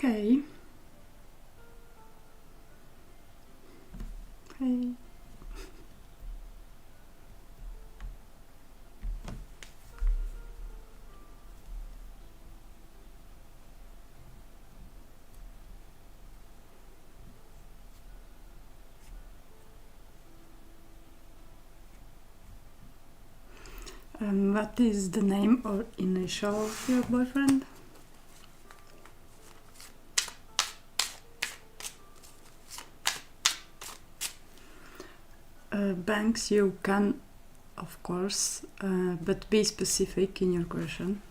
Okay. Hey. What is the name or initial of your boyfriend? Banks, you can, of course, but be specific in your question.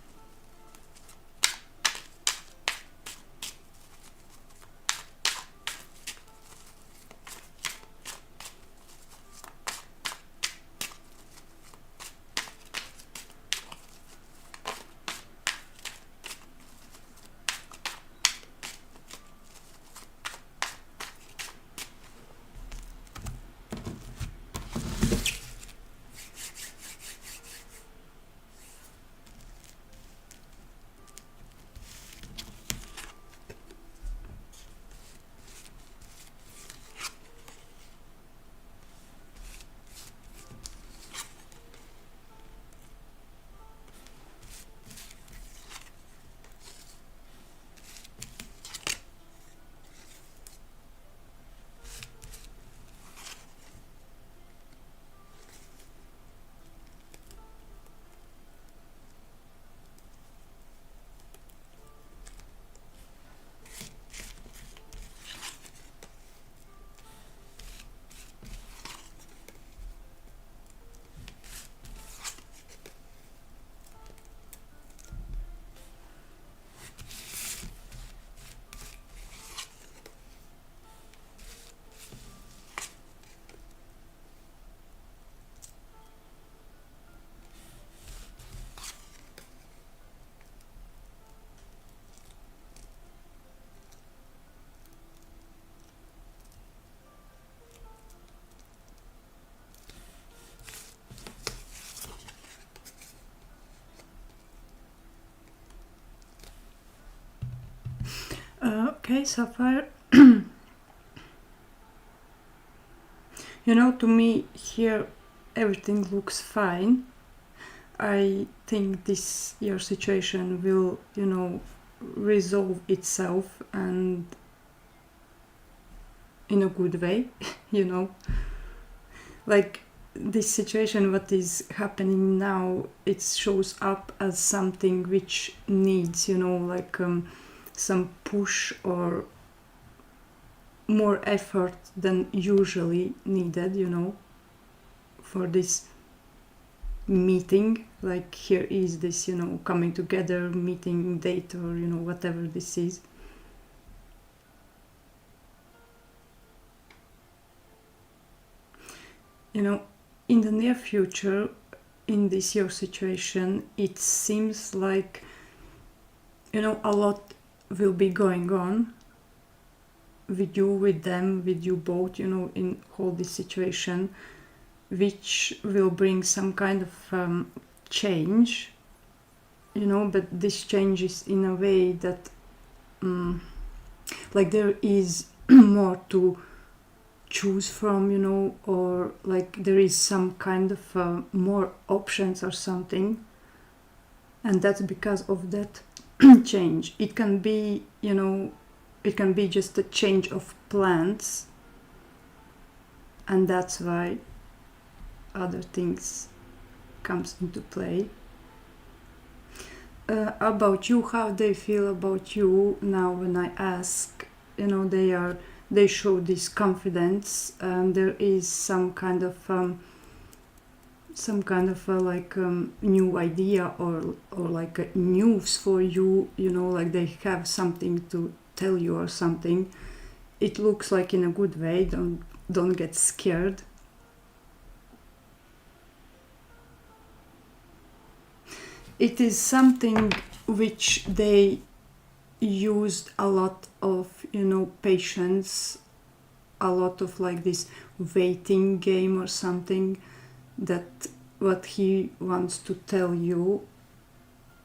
Okay, Sapphire. To me here everything looks fine. I think your situation will, resolve itself and in a good way, Like this situation, what is happening now, it shows up as something which needs, some push or more effort than usually needed, for this meeting. Like here is this, coming together meeting date or, whatever this is. In the near future, in this your situation, it seems like, a lot will be going on with you, with them, with you both, in all this situation, which will bring some kind of change, but this change is in a way that, like there is more to choose from, or like there is some kind of more options or something, and that's because of that change. It can be, it can be just a change of plans, and that's why other things comes into play. About you, how they feel about you now when I ask, they show this confidence, and there is some kind of new idea or like news for you, like they have something to tell you or something. It looks like in a good way. Don't get scared. It is something which they used a lot of, patience, a lot of like this waiting game or something, that what he wants to tell you,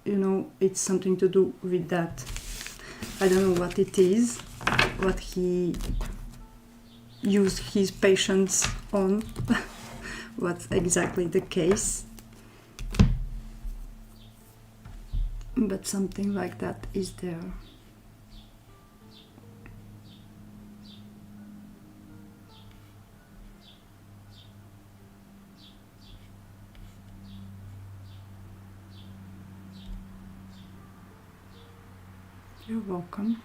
it's something to do with that. I don't know what it is, what he used his patience on, what's exactly the case. But something like that is there. You're welcome.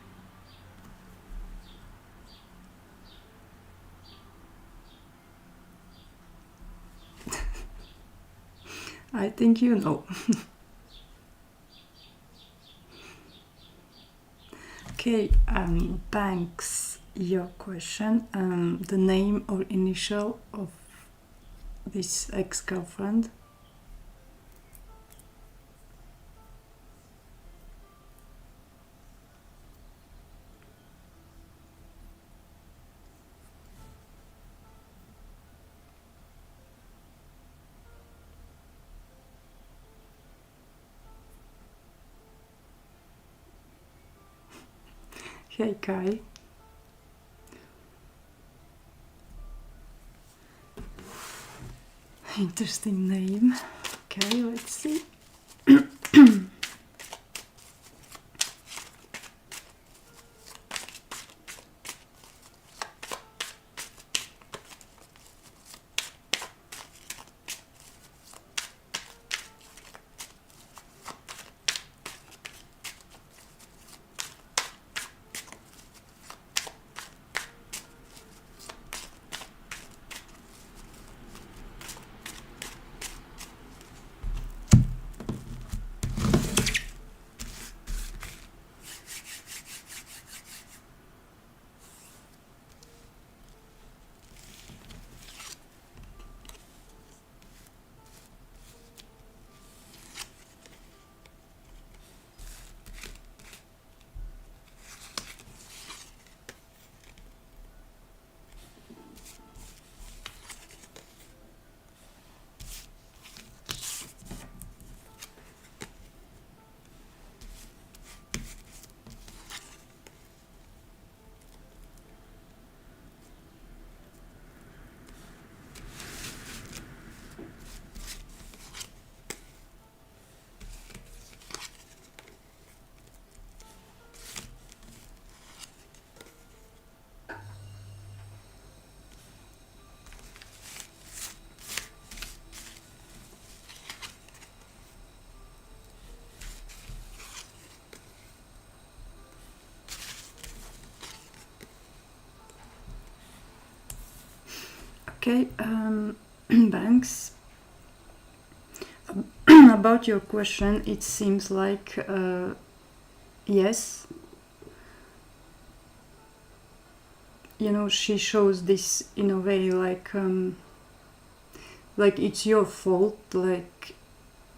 I think you know. Okay, Banks, your question. The name or initial of this ex-girlfriend? Hey Kai. Interesting name. Okay, let's see. Okay, Banks. About your question, it seems like yes. You know, she shows this in a way like it's your fault, like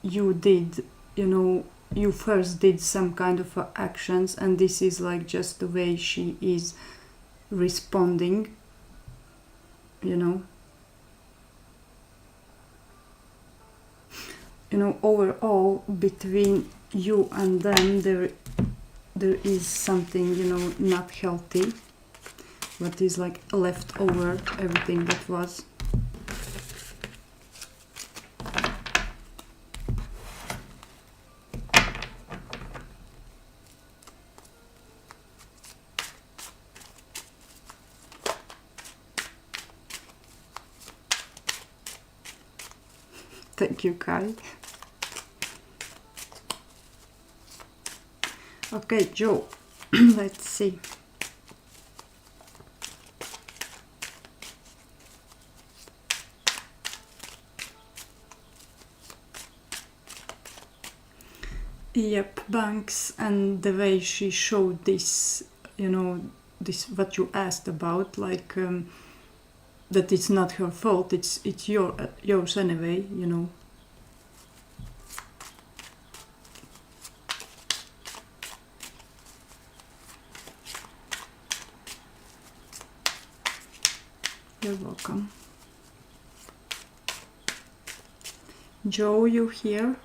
you did, you know, you first did some kind of actions, and this is like just the way she is responding, you know. You know, overall between you and them there is something, you know, not healthy, what is like left over everything that was. Thank you, Kai. Okay, Joe. Let's see. Yep, Banks, and the way she showed this, you know, this what you asked about, like that it's not her fault. It's yours anyway, you know. You're welcome. Joe, you here?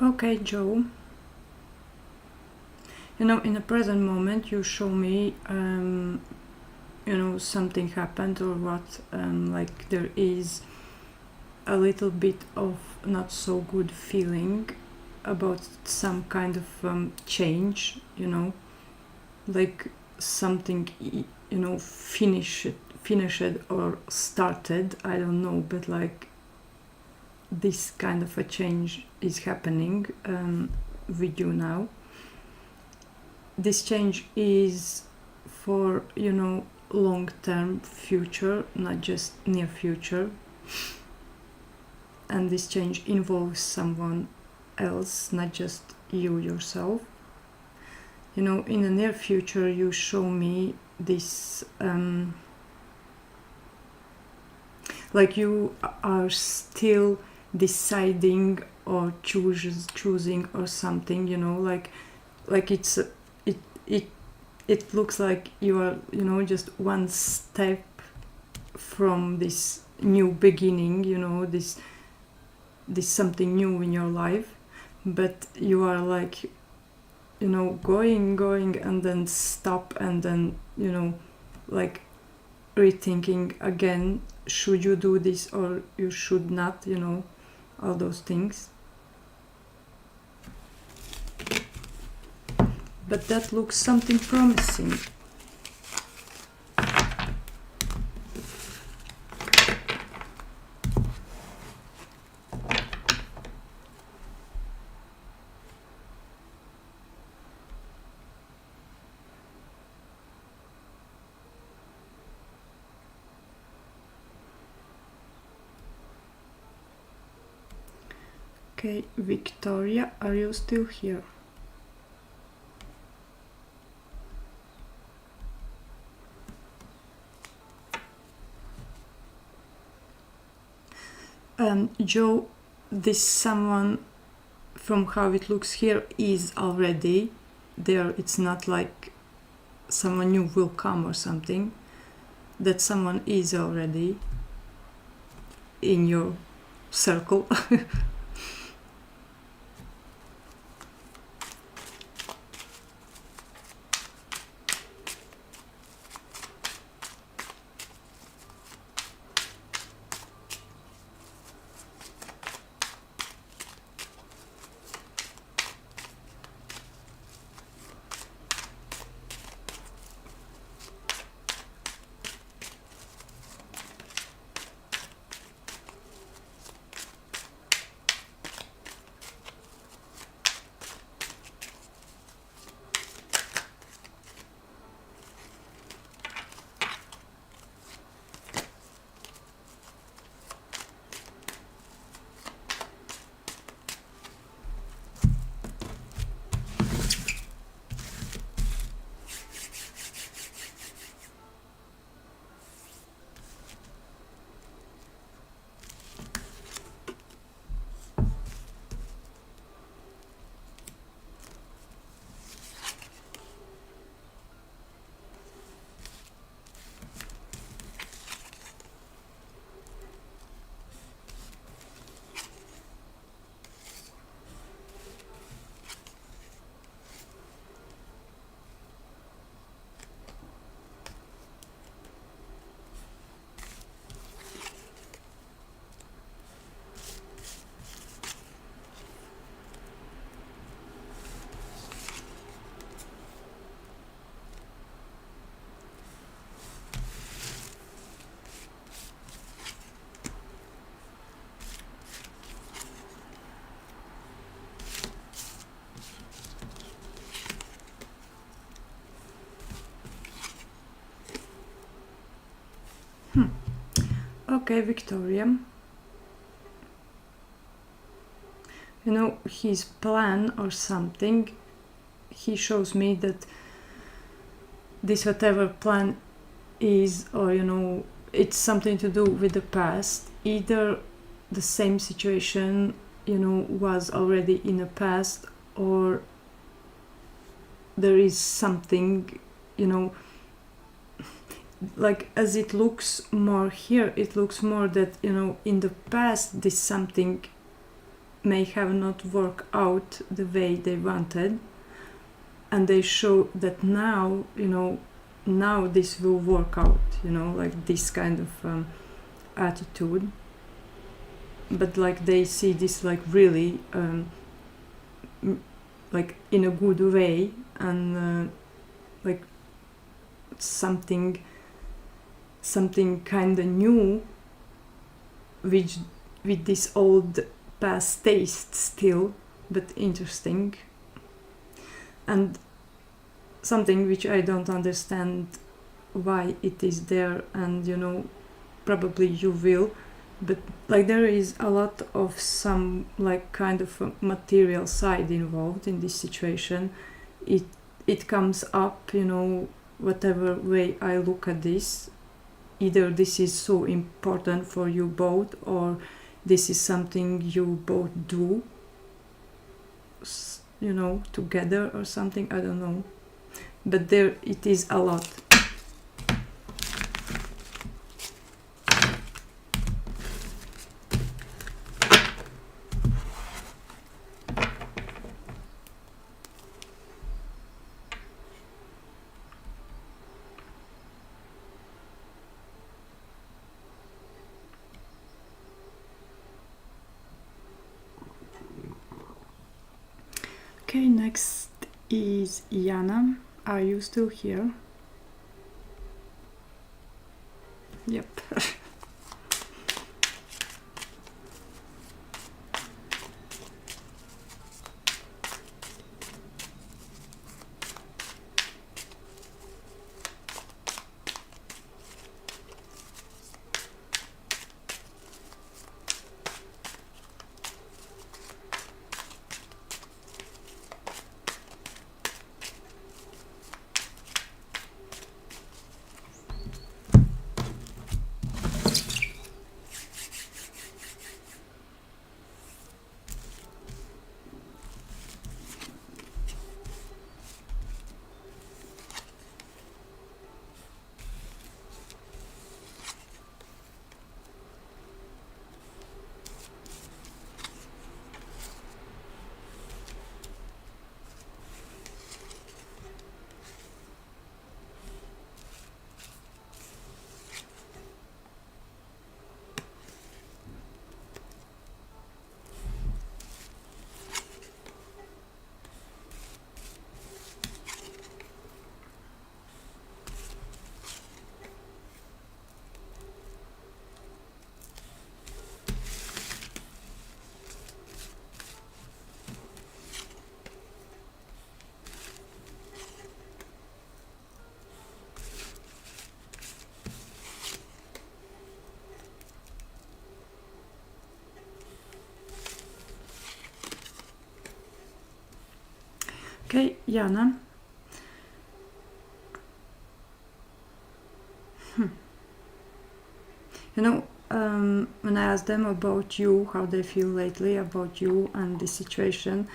Okay, Joe. You know, in the present moment, you show me, you know, something happened or what, like there is a little bit of not so good feeling about some kind of change, you know, like something, you know, finished or started, I don't know, but like this kind of a change is happening with you now. This change is for, you know, long-term future, not just near future. And this change involves someone else, not just you yourself. You know, in the near future, you show me this, like you are still deciding or choosing or something, you know, like it's it looks like you are, you know, just one step from this new beginning, you know, this something new in your life, but you are like, you know, going and then stop and then, you know, like rethinking again, should you do this or you should not, you know, all those things. But that looks something promising. Okay, Victoria, are you still here? Joe, this someone, from how it looks here, is already there. It's not like someone new will come or something. That someone is already in your circle. Okay, Victoria. You know, his plan or something, he shows me that this whatever plan is, or you know, it's something to do with the past. Either the same situation, you know, was already in the past, or there is something, you know, like as it looks more here, it looks more that, you know, in the past this something may have not worked out the way they wanted, and they show that now, now this will work out, like this kind of attitude. But like they see this like really like in a good way, and like something kind of new, which with this old past taste still, but interesting, and something which I don't understand why it is there, and probably you will, but like there is a lot of some like kind of a material side involved in this situation. It comes up, whatever way I look at this, either this is so important for you both, or this is something you both do, together or something, I don't know, but there it is a lot. Okay, next is Yana. Are you still here? Yep. Okay, Jana. When I asked them about you, how they feel lately about you and the situation,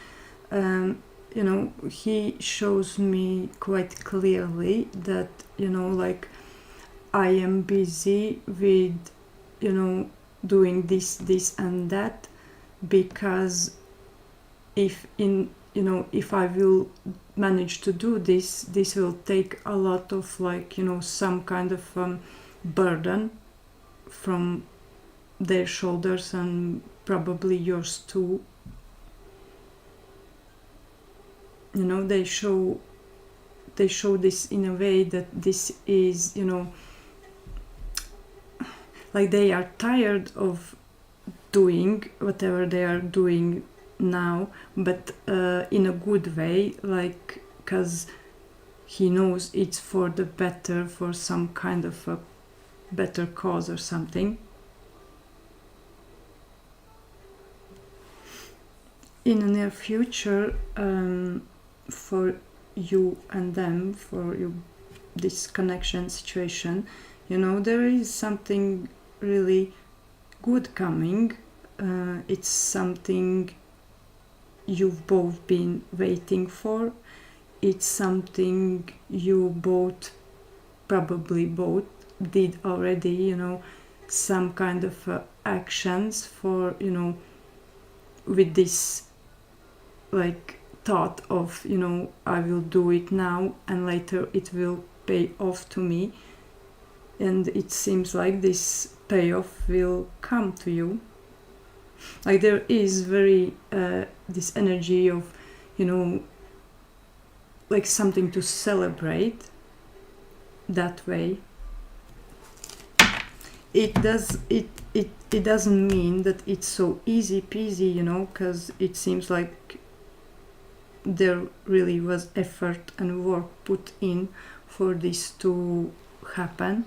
he shows me quite clearly that, like I am busy with, doing this and that, because if I will manage to do this will take a lot of some kind of burden from their shoulders, and probably yours too. They show this in a way that this is, like they are tired of doing whatever they are doing now, but in a good way, like, because he knows it's for the better, for some kind of a better cause or something. In the near future, for you and them, for you, this connection situation, there is something really good coming. It's something you've both been waiting for. It's something you probably both did already, some kind of actions for, with this like thought of, you know, I will do it now and later it will pay off to me, and it seems like this payoff will come to you. Like there is very this energy of, you know, like something to celebrate that way. It doesn't mean that it's so easy peasy, you know, because it seems like there really was effort and work put in for this to happen.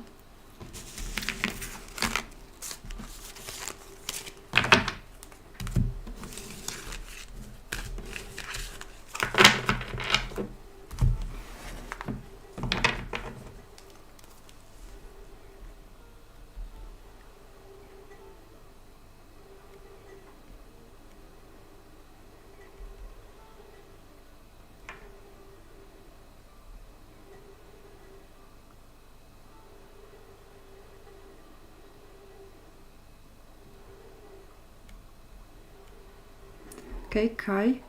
Okay, Kai,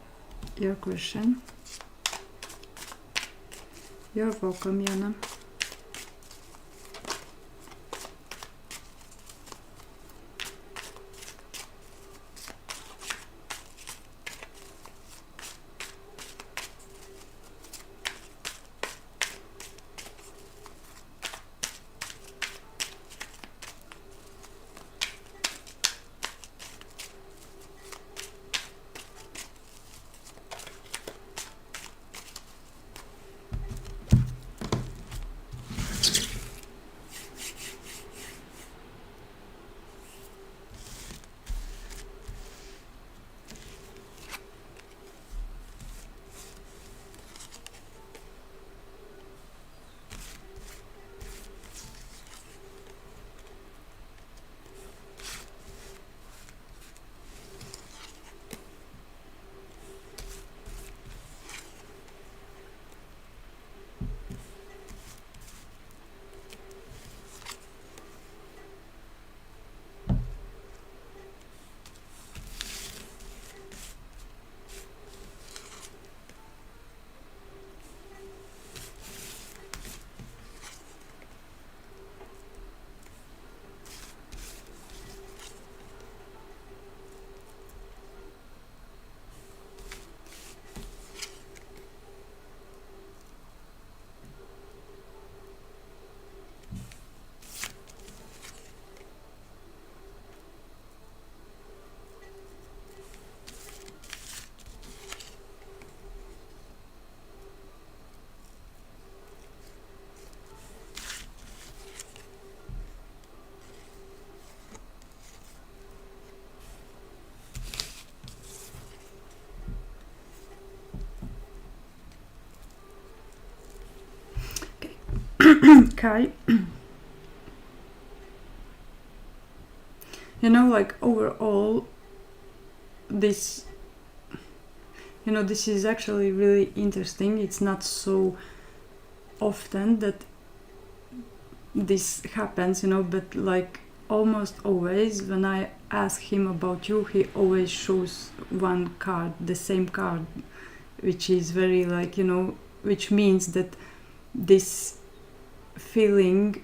your question. You're welcome, Yana. Kai, you know, like overall, this, you know, this is actually really interesting. It's not so often that this happens, you know, but like almost always when I ask him about you, he always shows one card, the same card, which is very like, you know, which means that this feeling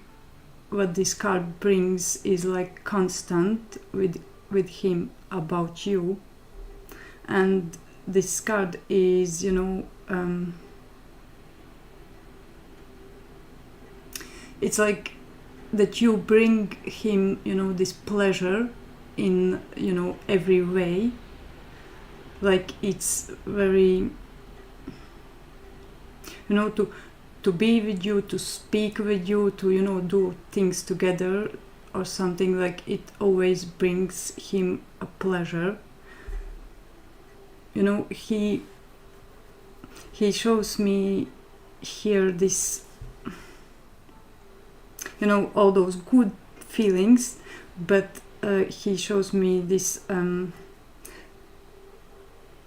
what this card brings is like constant with him about you. And this card is, you know, it's like that you bring him, you know, this pleasure in, you know, every way. Like it's very, you know, to be with you, to speak with you, to, you know, do things together or something, like it always brings him a pleasure. You know, he shows me here this, you know, all those good feelings, but he shows me this,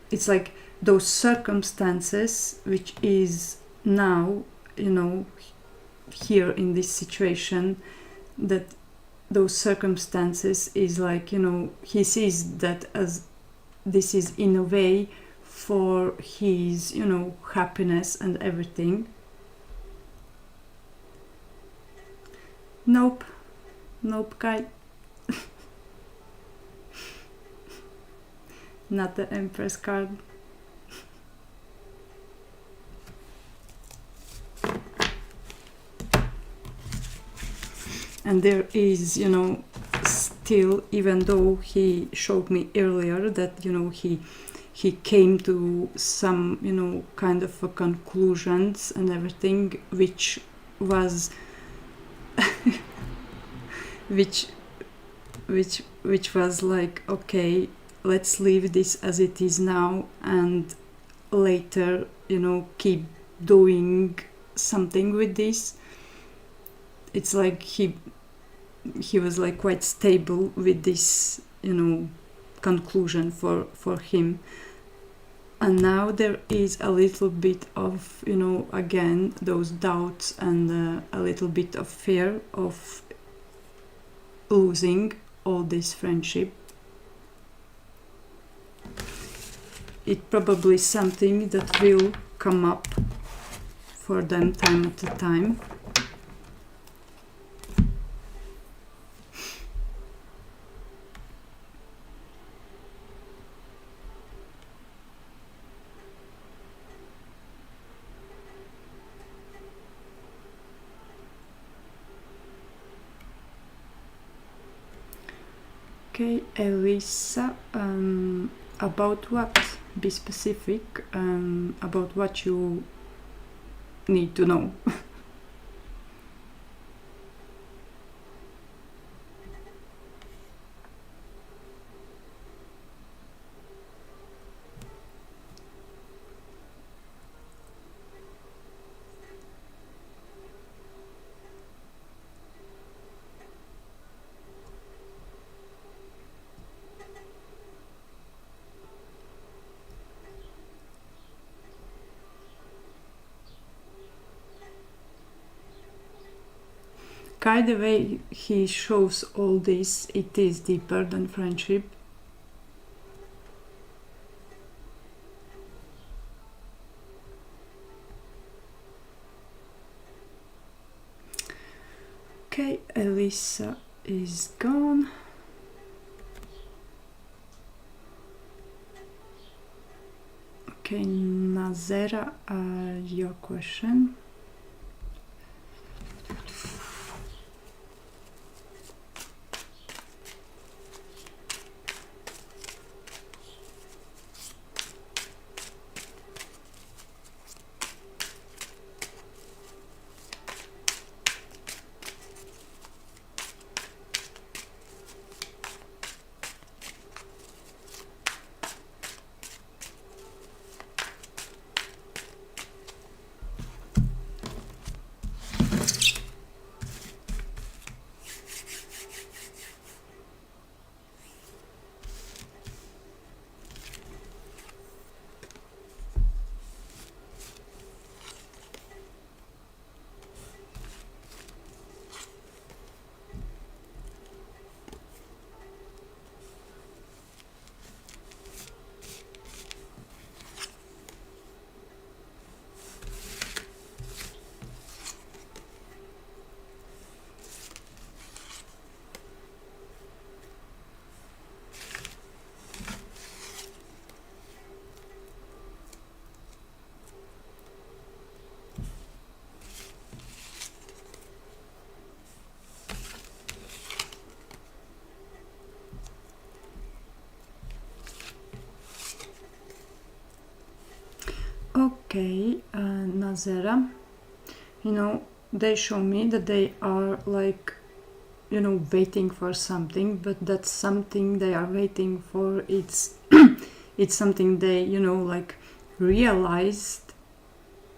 it's like those circumstances which is now, you know, here in this situation, that those circumstances is like, you know, he sees that as this is in a way for his, you know, happiness and everything. Nope, guy. Not the Empress card. And there is, you know, still, even though he showed me earlier that, you know, he came to some, you know, kind of conclusions and everything, which was which was like, okay, let's leave this as it is now, and later, you know, keep doing something with this. It's like he was like quite stable with this, you know, conclusion for him. And now there is a little bit of, you know, again, those doubts and a little bit of fear of losing all this friendship. It's probably something that will come up for them time at a time. Okay, Elisa, about what? Be specific about what you need to know. Kind of the way he shows all this, it is deeper than friendship. Okay, Elisa is gone. Okay, Nazera, your question. Okay, Nazera, you know, they show me that they are like, you know, waiting for something, but that something they are waiting for, it's it's something they, you know, like realized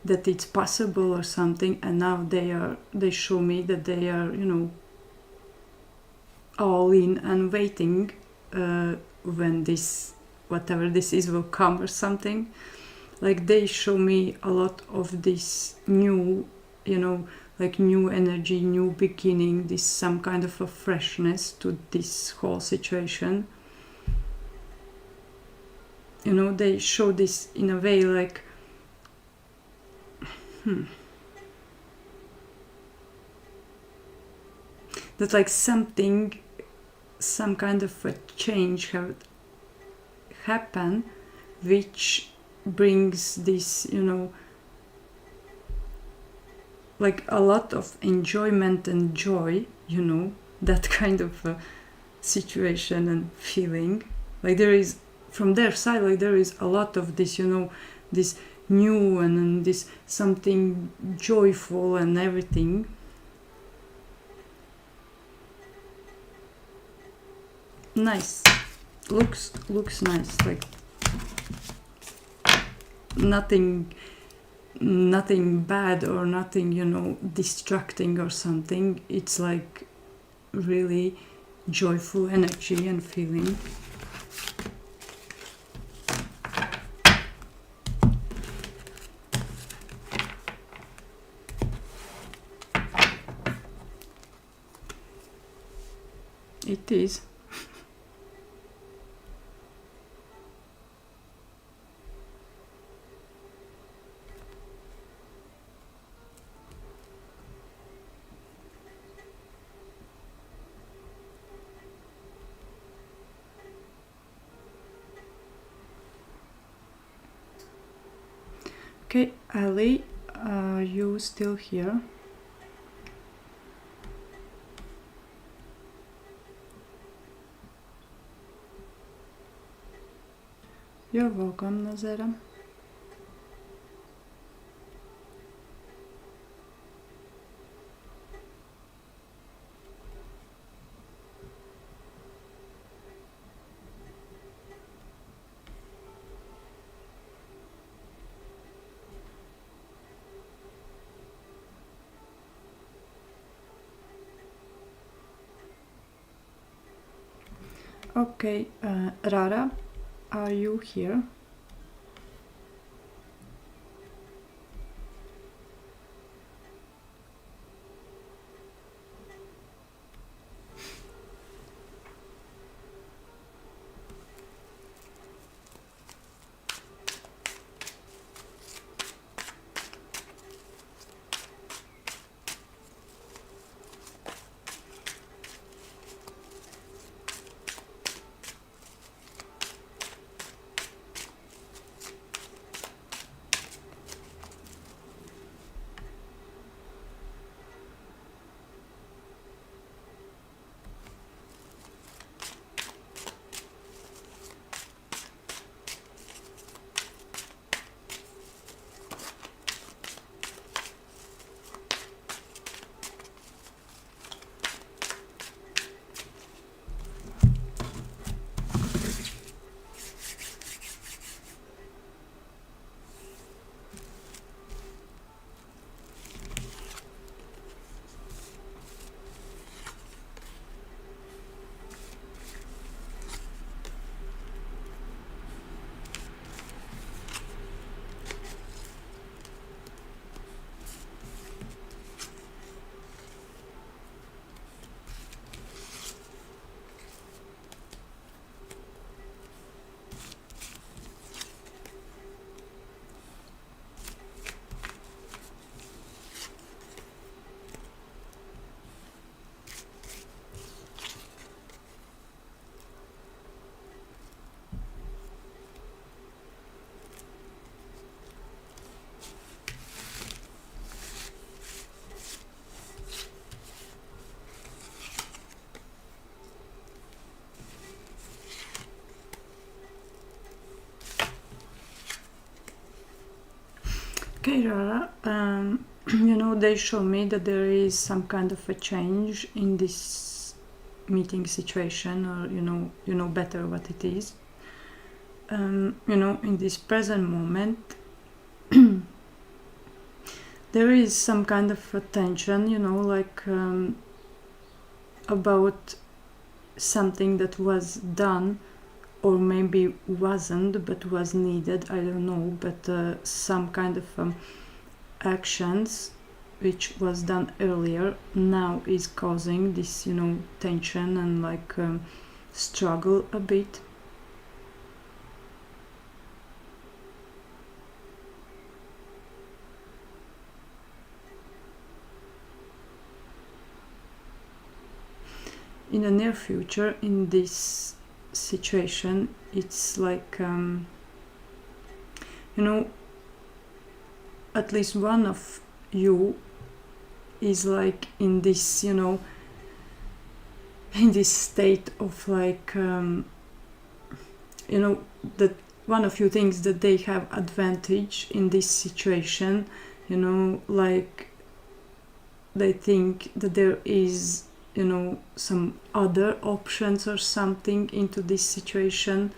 that it's possible or something, and now they show me that they are, you know, all in and waiting when this, whatever this is, will come or something. Like they show me a lot of this new, you know, like new energy, new beginning, this some kind of a freshness to this whole situation. you know, they show this in a way like that like something, some kind of a change have happen, which brings this, you know, like a lot of enjoyment and joy, you know, that kind of a situation and feeling. Like there is, from their side, like there is a lot of this, you know, this new and this something joyful and everything. Nice. Looks nice. Like nothing bad or nothing, you know, distracting or something. It's like really joyful energy and feeling. It is. Okay, Ali, are you still here? You're welcome, Nazera. Okay, Rara, are you here? Okay, Rara, you know, they show me that there is some kind of a change in this meeting situation, or you know better what it is. You know, in this present moment, there is some kind of a tension, you know, like about something that was done or maybe wasn't, but was needed, I don't know, but some kind of actions which was done earlier now is causing this, you know, tension and like struggle a bit. in the near future, in this situation, it's like at least one of you is like in this, in this state of like that one of you thinks that they have advantage in this situation, like they think that there is some other options or something into this situation,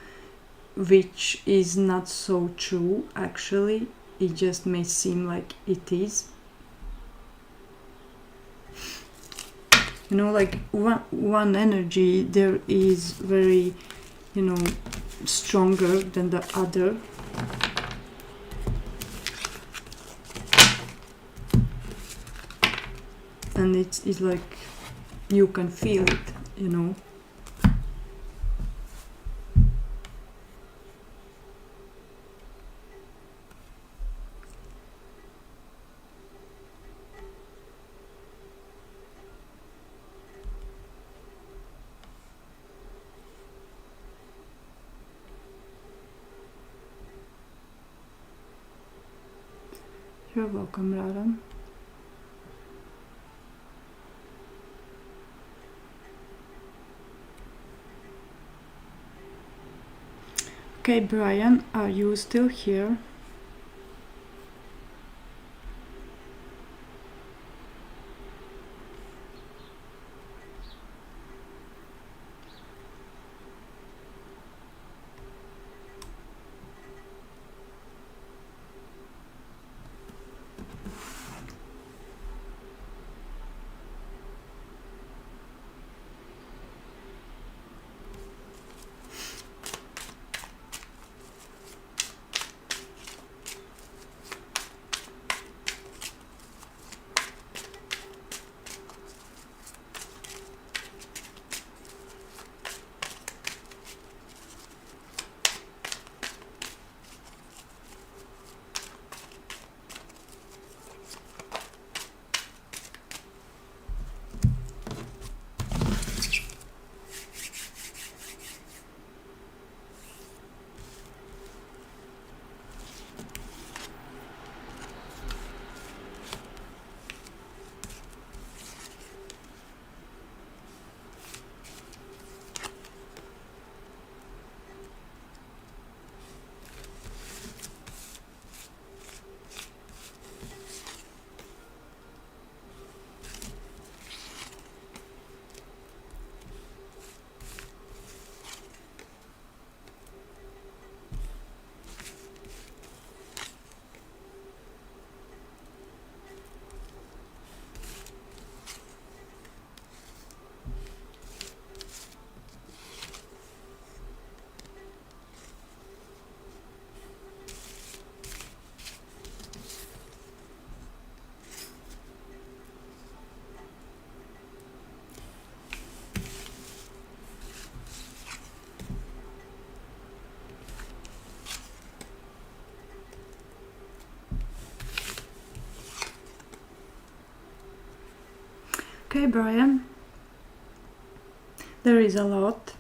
which is not so true actually. It just may seem like it is. Like one energy there is very stronger than the other. And it's like you can feel it, You're welcome, Rara. Okay, Brian, are you still here? Okay, Brian, there is a lot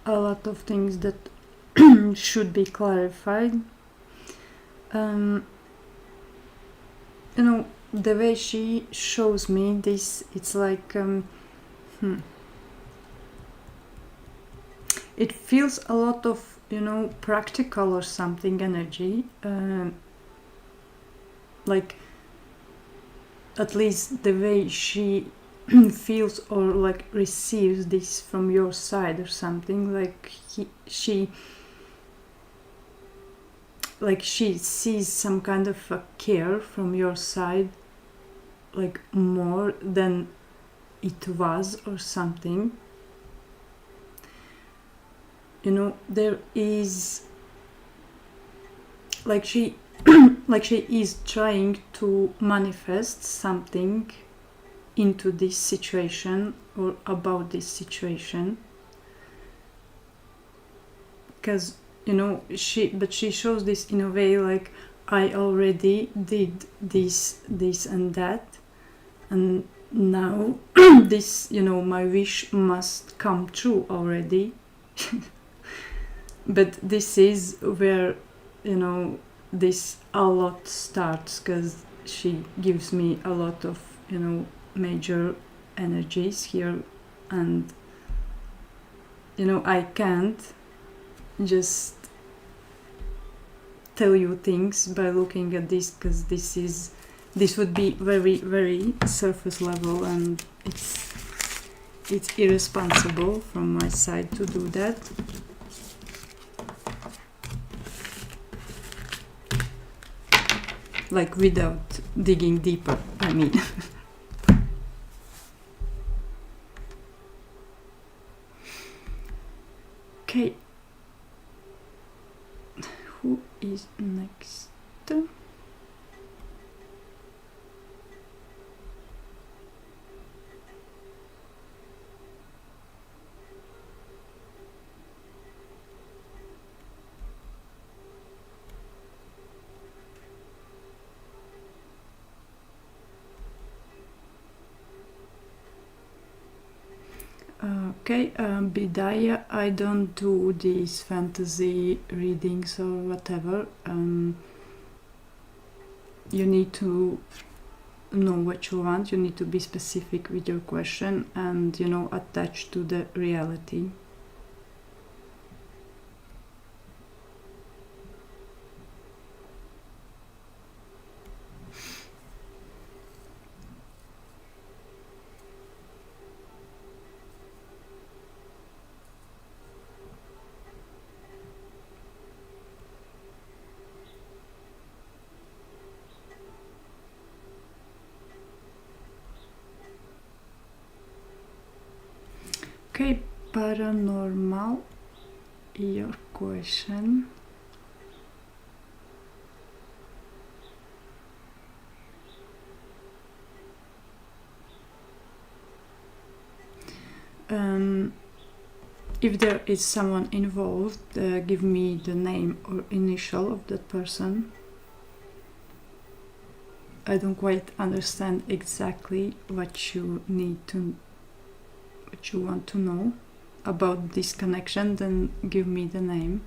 of things that should be clarified. The way she shows me this, it's like it feels a lot of practical or something energy, like at least the way she feels or like receives this from your side or something, like she sees some kind of a care from your side, like more than it was or something. There is like she is trying to manifest something into this situation or about this situation, because she shows this in a way like I already did this and that, and now this, my wish must come true already. But this is where, this a lot starts, because she gives me a lot of, major energies here, and I can't just tell you things by looking at this, because this would be very, very surface level, and it's irresponsible from my side to do that. Like, without digging deeper, I mean. Okay. Who is next? Okay, Bidaya, I don't do these fantasy readings or whatever. You need to know what you want, you need to be specific with your question and, attach to the reality. Okay, paranormal, your question. If there is someone involved, give me the name or initial of that person. I don't quite understand exactly what you want to know about this connection, then give me the name.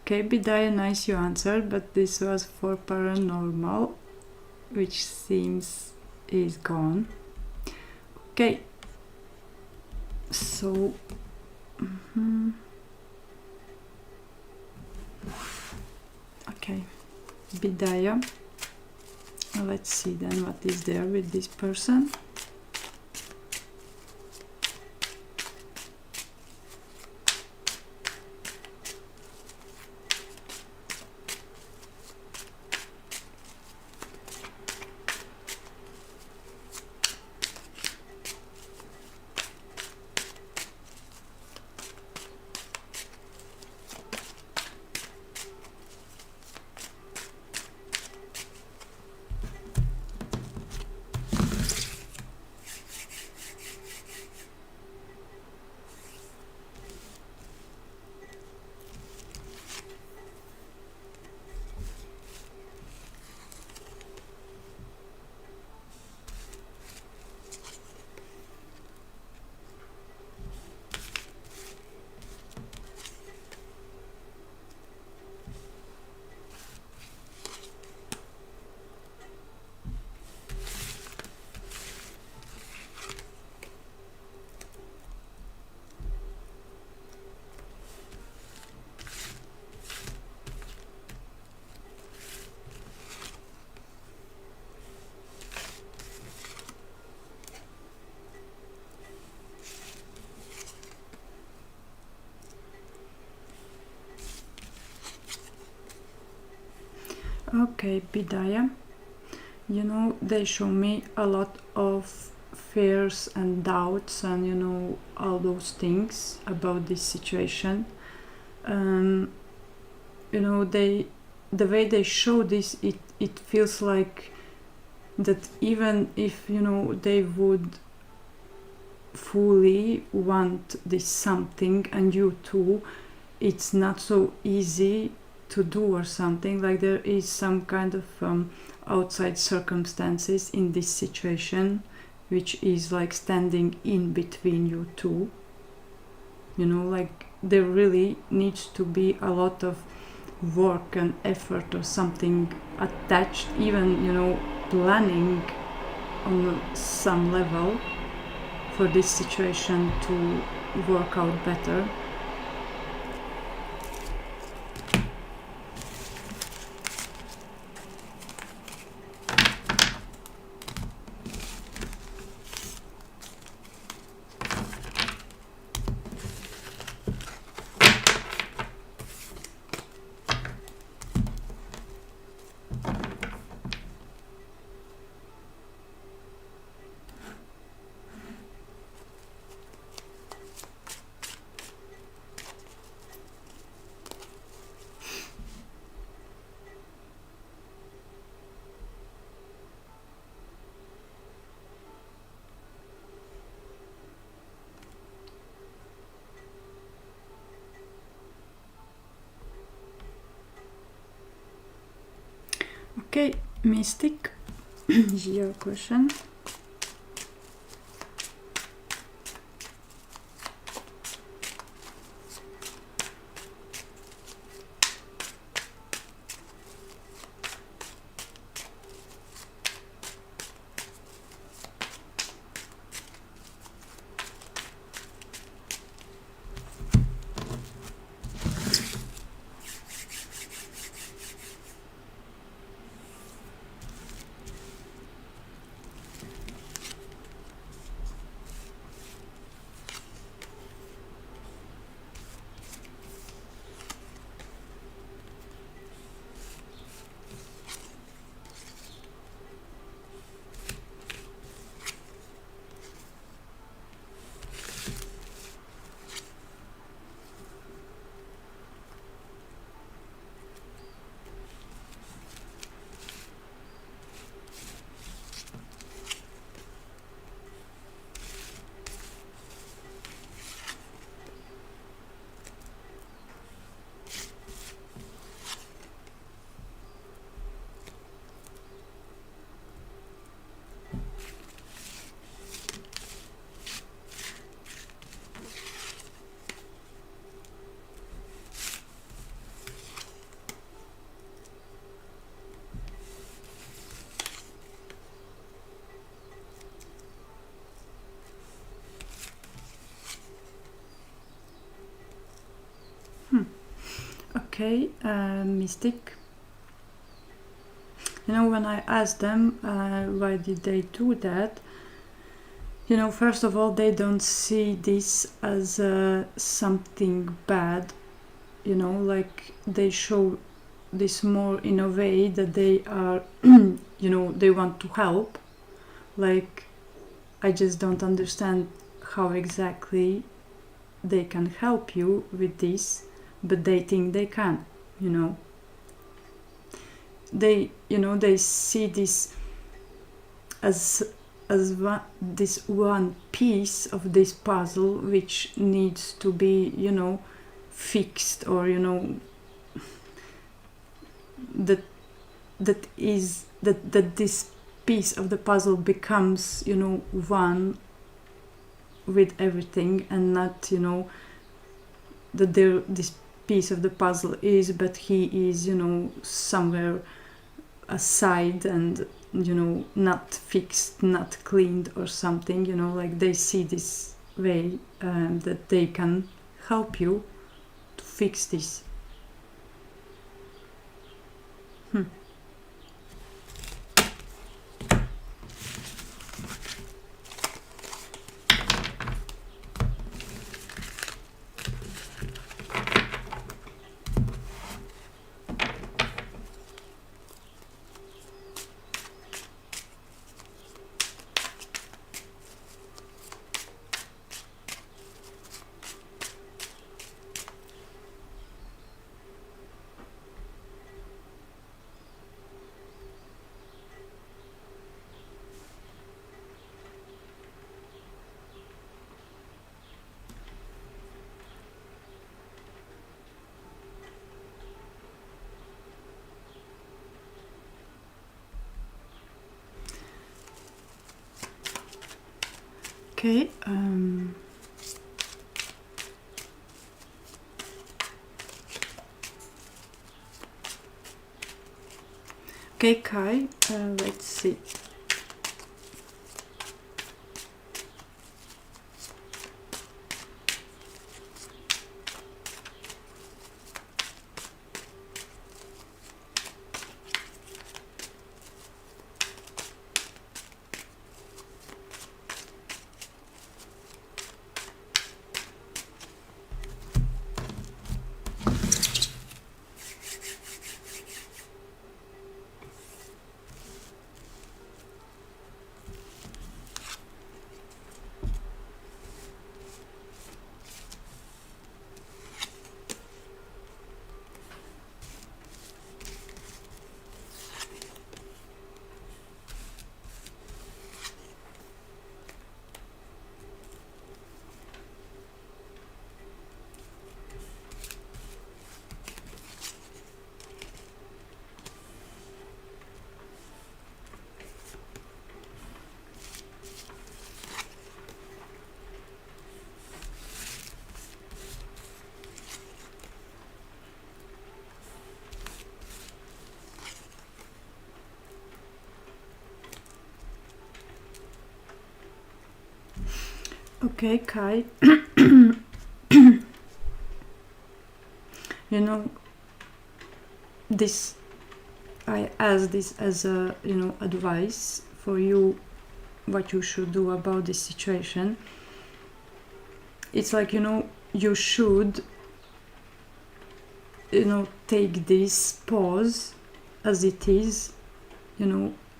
Okay, Bidaya, nice you answered, but this was for paranormal, which seems is gone. Okay, so okay, Bidaya, let's see then what is there with this person. Okay, Bidaya, they show me a lot of fears and doubts and all those things about this situation. They the way they show this, it feels like that even if, you know, they would fully want this something, and you too, it's not so easy to do or something. Like there is some kind of outside circumstances in this situation which is like standing in between you two, you know, like there really needs to be a lot of work and effort or something attached, even, you know, planning on some level for this situation to work out better. Okay, Mystic, your question. Okay, Mystic. You know, when I asked them why did they do that, you know, first of all, they don't see this as something bad. You know, like they show this more in a way that they are, you know, they want to help. Like, I just don't understand how exactly they can help you with this, but they think they can, you know. They, you know, they see this as this one piece of this puzzle which needs to be, you know, fixed, or, you know, that this piece of the puzzle becomes, you know, one with everything, and not, you know, that there this piece of the puzzle is, but he is, you know, somewhere aside and, you know, not fixed, not cleaned or something, you know, like they see this way that they can help you to fix this. Okay. Okay, Kai. Let's see. Okay, Kai. You know, this I ask this as a advice for you, what you should do about this situation. It's like you should take this pause as it is.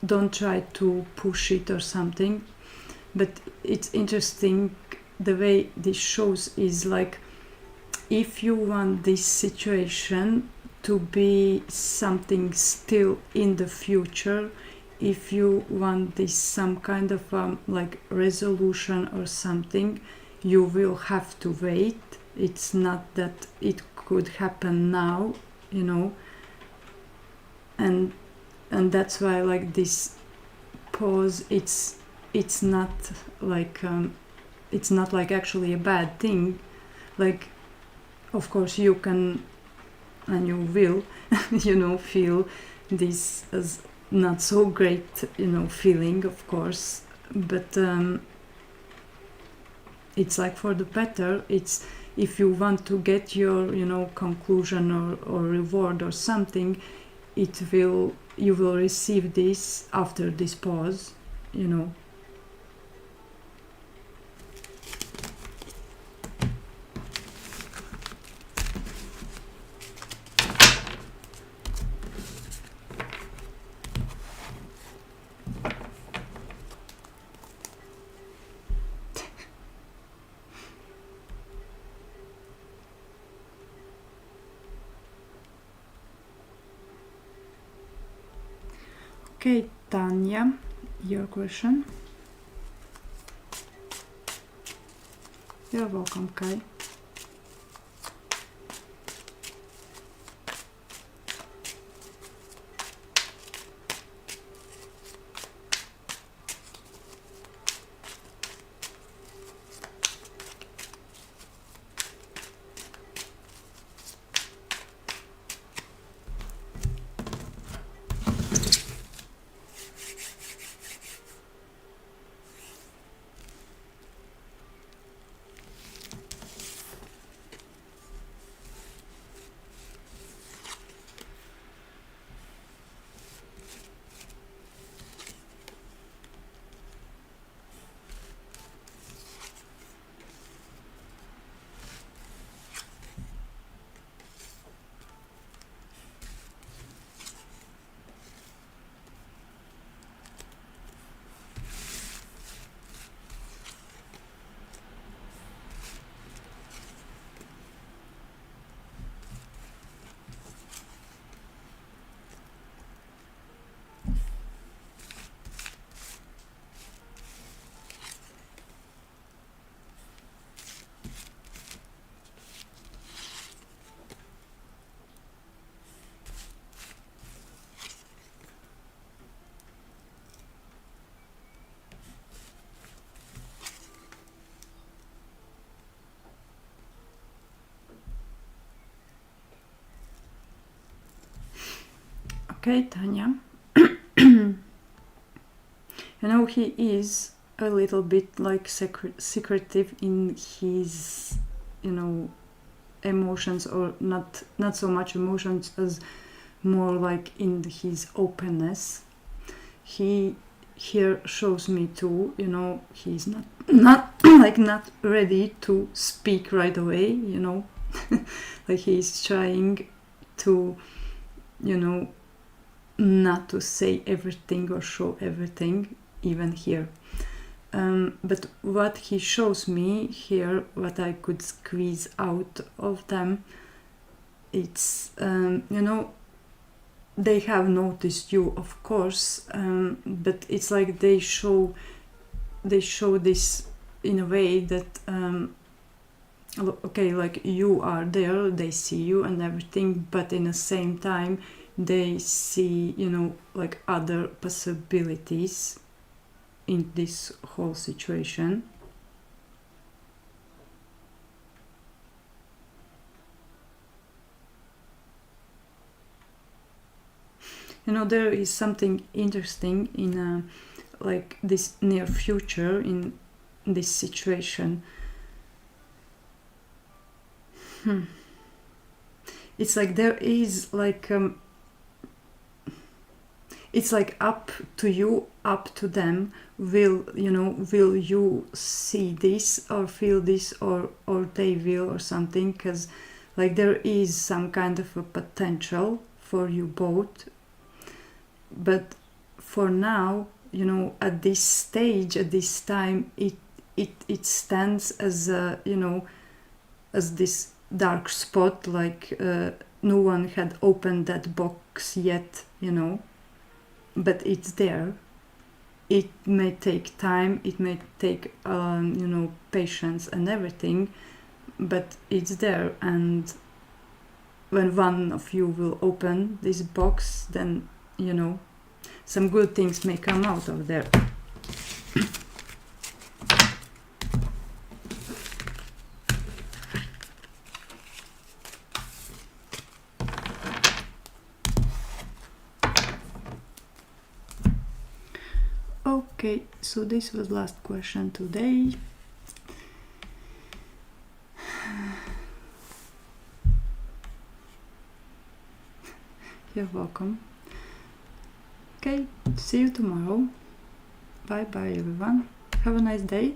Don't try to push it or something. But it's interesting the way this shows is like, if you want this situation to be something still in the future, if you want this some kind of like resolution or something, you will have to wait. It's not that it could happen now, and that's why like this pause, it's not like actually a bad thing. Like, of course you can and you will feel this as not so great feeling, of course, but it's like for the better. It's, if you want to get your conclusion or reward or something, you will receive this after this pause. Okay, Tanya, your question. You're welcome, Kai. Okay, Tanya. You know, he is a little bit like secretive in his, you know, emotions, or not so much emotions as more like in his openness. He here shows me too, you know, he's not like not ready to speak right away, you know. Like he's trying to, you know, not to say everything or show everything, even here. But what he shows me here, what I could squeeze out of them, it's, you know, they have noticed you, of course, but it's like they show this in a way that, okay, like you are there, they see you and everything, but in the same time they see, you know, like other possibilities in this whole situation. You know, there is something interesting in like this near future in this situation. It's like there is like it's like up to you, up to them. Will you see this or feel this, or they will, or something? Because like there is some kind of a potential for you both, but for now, you know, at this stage, at this time, it stands as a, you know, as this dark spot, like no one had opened that box yet, you know, but it's there. It may take time, it may take you know, patience and everything, but it's there. And when one of you will open this box, then, you know, some good things may come out of there. Okay, so this was last question today. You're welcome. Okay, see you tomorrow. Bye bye everyone. Have a nice day.